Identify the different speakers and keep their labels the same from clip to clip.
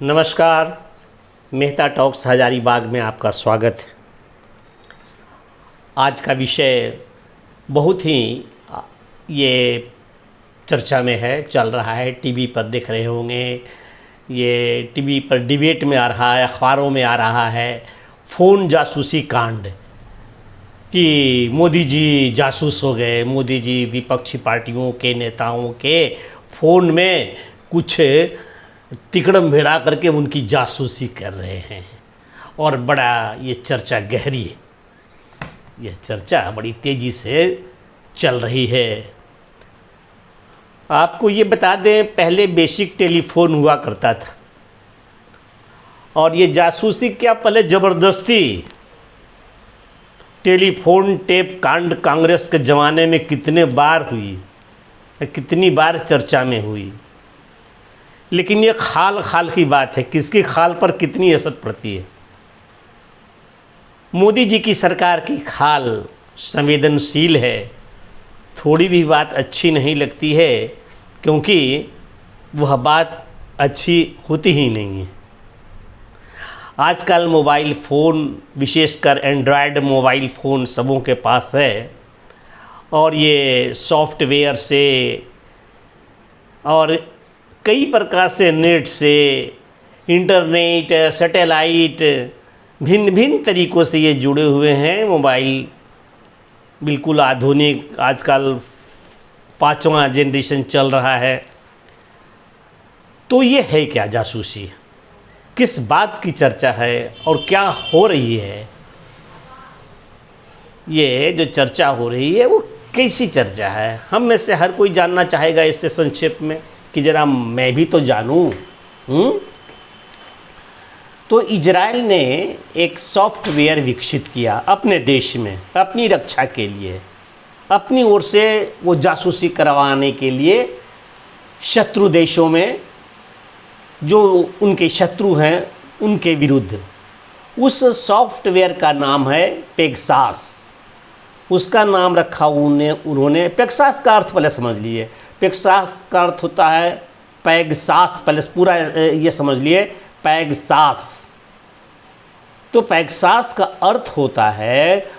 Speaker 1: नमस्कार। मेहता टॉक्स हजारीबाग में आपका स्वागत है। आज का विषय बहुत ही ये चर्चा में है, चल रहा है, टीवी पर देख रहे होंगे, ये टीवी पर डिबेट में आ रहा है, अखबारों में आ रहा है। फ़ोन जासूसी कांड कि मोदी जी जासूस हो गए, मोदी जी विपक्षी पार्टियों के नेताओं के फ़ोन में कुछ तिकड़म भिड़ा करके उनकी जासूसी कर रहे हैं और बड़ा ये चर्चा गहरी है, यह चर्चा बड़ी तेज़ी से चल रही है। आपको ये बता दें, पहले बेसिक टेलीफोन हुआ करता था और ये जासूसी क्या, पहले ज़बरदस्ती टेलीफोन टेप कांड कांग्रेस के ज़माने में कितने बार हुई, कितनी बार चर्चा में हुई। लेकिन ये खाल खाल की बात है, किसकी खाल पर कितनी असर पड़ती है। मोदी जी की सरकार की खाल संवेदनशील है, थोड़ी भी बात अच्छी नहीं लगती है, क्योंकि वह बात अच्छी होती ही नहीं है। आजकल मोबाइल फ़ोन, विशेषकर एंड्रॉयड मोबाइल फ़ोन सबों के पास है और ये सॉफ्टवेयर से और कई प्रकार से, नेट से, इंटरनेट, सैटेलाइट, भिन्न भिन्न तरीक़ों से ये जुड़े हुए हैं। मोबाइल बिल्कुल आधुनिक, आजकल 5वां जनरेशन चल रहा है। तो ये है क्या जासूसी, किस बात की चर्चा है और क्या हो रही है। ये जो चर्चा हो रही है वो कैसी चर्चा है, हम में से हर कोई जानना चाहेगा इससे संक्षेप में कि ज़रा मैं भी तो जानूं। तो इजराइल ने एक सॉफ्टवेयर विकसित किया अपने देश में, अपनी रक्षा के लिए, अपनी ओर से वो जासूसी करवाने के लिए शत्रु देशों में, जो उनके शत्रु हैं उनके विरुद्ध। उस सॉफ्टवेयर का नाम है पेगासस। उसका नाम रखा उन्होंने पेगासस का अर्थ पहले समझ लिए। पेगासस का अर्थ होता है पेगासस, पहले पूरा ये समझ लिए, पेगासस। तो पेगासस का अर्थ होता है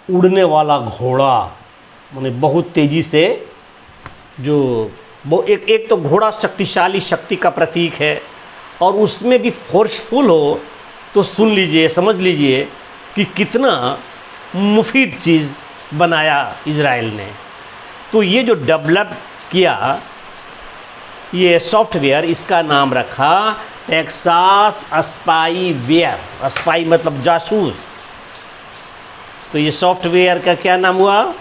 Speaker 1: उड़ने वाला घोड़ा, माने बहुत तेज़ी से जो वो एक तो घोड़ा शक्तिशाली शक्ति का प्रतीक है और उसमें भी फोर्सफुल हो, तो सुन लीजिए, समझ लीजिए कि कितना मुफीद चीज़ बनाया इजराइल ने। तो ये जो डेवलप किया ये सॉफ्टवेयर, इसका नाम रखा पेगासस स्पाईवेयर। स्पाई मतलब जासूस। तो ये सॉफ्टवेयर का क्या नाम हुआ,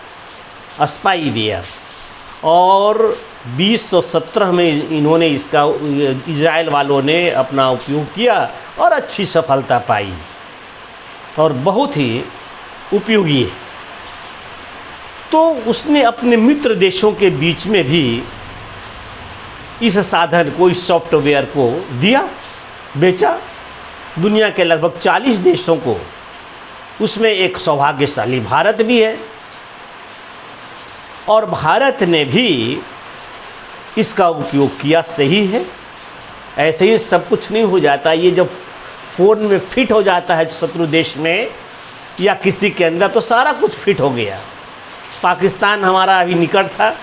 Speaker 1: स्पाईवेयर। और 2017 में इन्होंने इसका, इजराइल वालों ने अपना उपयोग किया और अच्छी सफलता पाई और बहुत ही उपयोगी है। तो उसने अपने मित्र देशों के बीच में भी इस साधन को, इस सॉफ्टवेयर को दिया, बेचा। दुनिया के लगभग 40 देशों को, उसमें एक सौभाग्यशाली भारत भी है। और भारत ने भी इसका उपयोग किया, सही है। ऐसे ही सब कुछ नहीं हो जाता, ये जब फ़ोन में फिट हो जाता है शत्रु देश में या किसी के अंदर, तो सारा कुछ फिट हो गया। पाकिस्तान हमारा अभी निकट था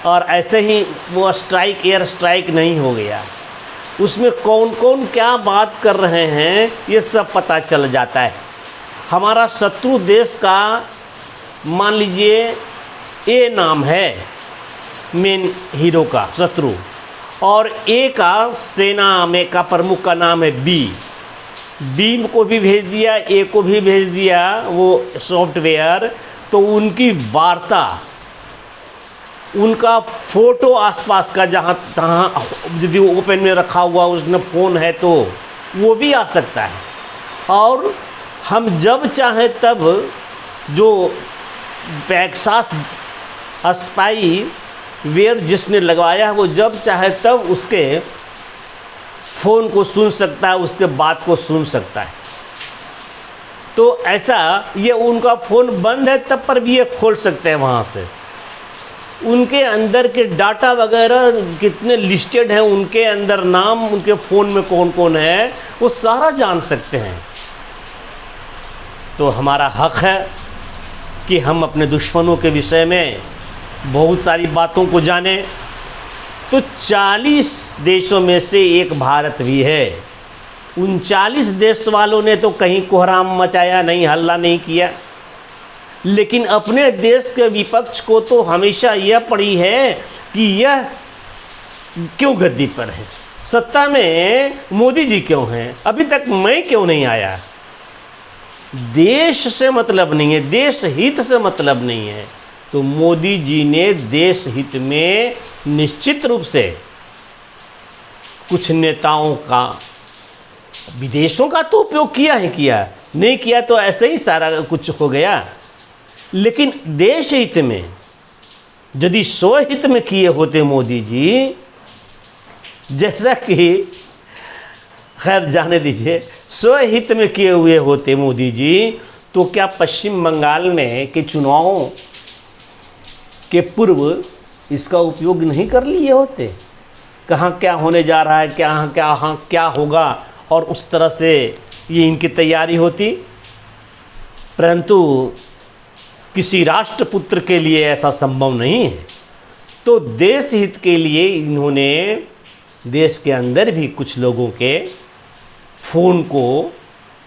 Speaker 1: और ऐसे ही वो स्ट्राइक, एयर स्ट्राइक नहीं हो गया। उसमें कौन कौन क्या बात कर रहे हैं ये सब पता चल जाता है। हमारा शत्रु देश का मान लीजिए ए नाम है मेन हीरो का शत्रु, और ए का सेना में का प्रमुख का नाम है बी को भी भेज दिया, ए को भी भेज दिया वो सॉफ्टवेयर। तो उनकी वार्ता, उनका फ़ोटो आसपास का, जहाँ तहाँ यदि ओपन में रखा हुआ उसमें फ़ोन है तो वो भी आ सकता है। और हम जब चाहें तब, जो पेगासस स्पाईवेयर जिसने लगवाया है वो जब चाहे तब उसके फ़ोन को सुन सकता है, उसके बात को सुन सकता है। तो ऐसा, ये उनका फ़ोन बंद है तब पर भी ये खोल सकते हैं वहाँ से। उनके अंदर के डाटा वगैरह कितने लिस्टेड हैं, उनके अंदर नाम, उनके फ़ोन में कौन कौन है, वो सारा जान सकते हैं। तो हमारा हक है कि हम अपने दुश्मनों के विषय में बहुत सारी बातों को जानें। तो 40 देशों में से एक भारत भी है। 39 देश वालों ने तो कहीं कोहराम मचाया नहीं, हल्ला नहीं किया, लेकिन अपने देश के विपक्ष को तो हमेशा यह पड़ी है कि यह क्यों गद्दी पर है, सत्ता में मोदी जी क्यों हैं, अभी तक मैं क्यों नहीं आया। देश से मतलब नहीं है, देश हित से मतलब नहीं है। तो मोदी जी ने देश हित में निश्चित रूप से कुछ नेताओं का, विदेशों का तो उपयोग किया है, किया नहीं किया तो ऐसे ही सारा कुछ हो गया। लेकिन देश हित में, यदि स्वहित में किए होते मोदी जी, जैसा कि खैर जाने दीजिए, स्वहित में किए हुए होते मोदी जी, तो क्या पश्चिम बंगाल में के चुनावों के पूर्व इसका उपयोग नहीं कर लिए होते? कहाँ क्या होने जा रहा है, क्या होगा, और उस तरह से ये इनकी तैयारी होती। परंतु किसी राष्ट्रपुत्र के लिए ऐसा संभव नहीं है। तो देश हित के लिए इन्होंने देश के अंदर भी कुछ लोगों के फ़ोन को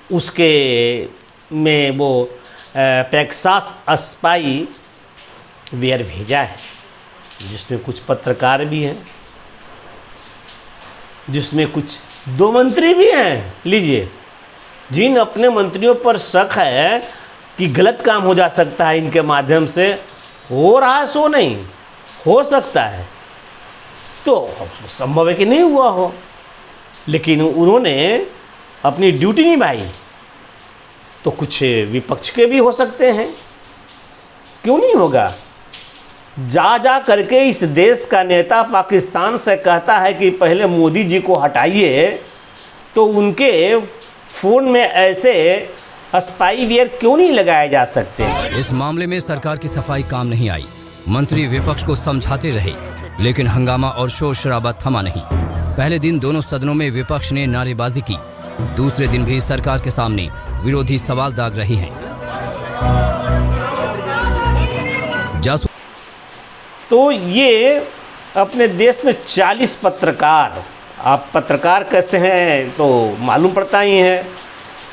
Speaker 1: उसके में वो पेगासस स्पाई वेयर भेजा है, जिसमें कुछ पत्रकार भी हैं, जिसमें कुछ 2 मंत्री भी हैं। लीजिए, जिन अपने मंत्रियों पर शक है कि गलत काम हो जा सकता है इनके माध्यम से, हो रहा है सो नहीं हो सकता है, तो संभव है कि नहीं हुआ हो, लेकिन उन्होंने अपनी ड्यूटी निभाई। तो कुछ विपक्ष के भी हो सकते हैं, क्यों नहीं होगा। जा करके इस देश का नेता पाकिस्तान से कहता है कि पहले मोदी जी को हटाइए, तो उनके फ़ोन में ऐसे स्पाईवेयर क्यों नहीं लगाए जा सकते।
Speaker 2: इस मामले में सरकार की सफाई काम नहीं आई। मंत्री विपक्ष को समझाते रहे, लेकिन हंगामा और शोर शराबा थमा नहीं। पहले दिन दोनों सदनों में विपक्ष ने नारेबाजी की, दूसरे दिन भी सरकार के सामने विरोधी सवाल दाग रहे हैं।
Speaker 1: तो ये अपने देश में 40 पत्रकार, आप पत्रकार कैसे हैं तो मालूम पड़ता ही है,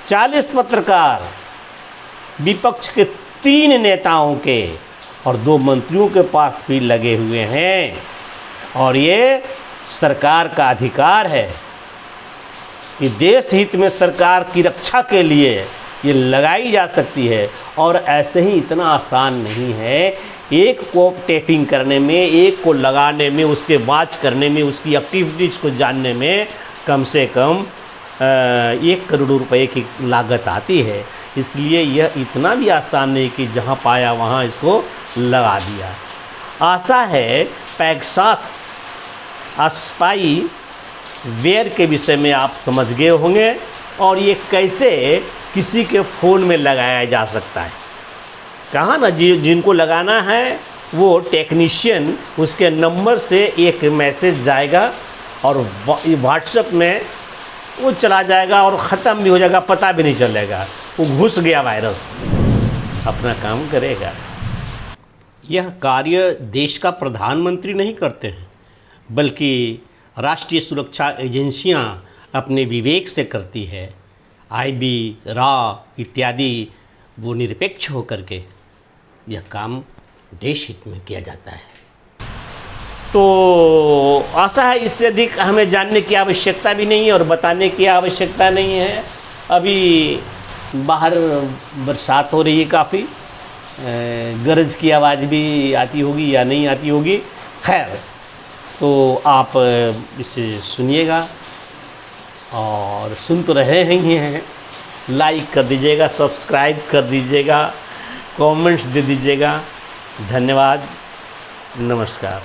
Speaker 1: 40 पत्रकार विपक्ष के 3 नेताओं के और 2 मंत्रियों के पास भी लगे हुए हैं। और ये सरकार का अधिकार है कि देश हित में सरकार की रक्षा के लिए ये लगाई जा सकती है। और ऐसे ही इतना आसान नहीं है, एक को टेपिंग करने में, एक को लगाने में, उसके वॉच करने में, उसकी एक्टिविटीज़ को जानने में कम से कम 1 करोड़ रुपए की लागत आती है। इसलिए यह इतना भी आसान नहीं कि जहां पाया वहां इसको लगा दिया। आशा है पेगासस स्पाई वेयर के विषय में आप समझ गए होंगे, और ये कैसे किसी के फ़ोन में लगाया जा सकता है। कहा ना, जिनको लगाना है वो टेक्नीशियन, उसके नंबर से एक मैसेज जाएगा और व्हाट्सएप में वो चला जाएगा और ख़त्म भी हो जाएगा, पता भी नहीं चलेगा, वो घुस गया वायरस, अपना काम करेगा। यह कार्य देश का प्रधानमंत्री नहीं करते हैं, बल्कि राष्ट्रीय सुरक्षा एजेंसियां अपने विवेक से करती है। आईबी, रॉ इत्यादि वो निरपेक्ष होकर के यह काम देश हित में किया जाता है। तो आशा है इससे अधिक हमें जानने की आवश्यकता भी नहीं है और बताने की आवश्यकता नहीं है। अभी बाहर बरसात हो रही है, काफ़ी गरज की आवाज़ भी आती होगी या नहीं आती होगी, खैर तो आप इसे सुनिएगा और सुन तो रहे हैं, लाइक कर दीजिएगा, सब्सक्राइब कर दीजिएगा, कमेंट्स दे दीजिएगा। धन्यवाद, नमस्कार।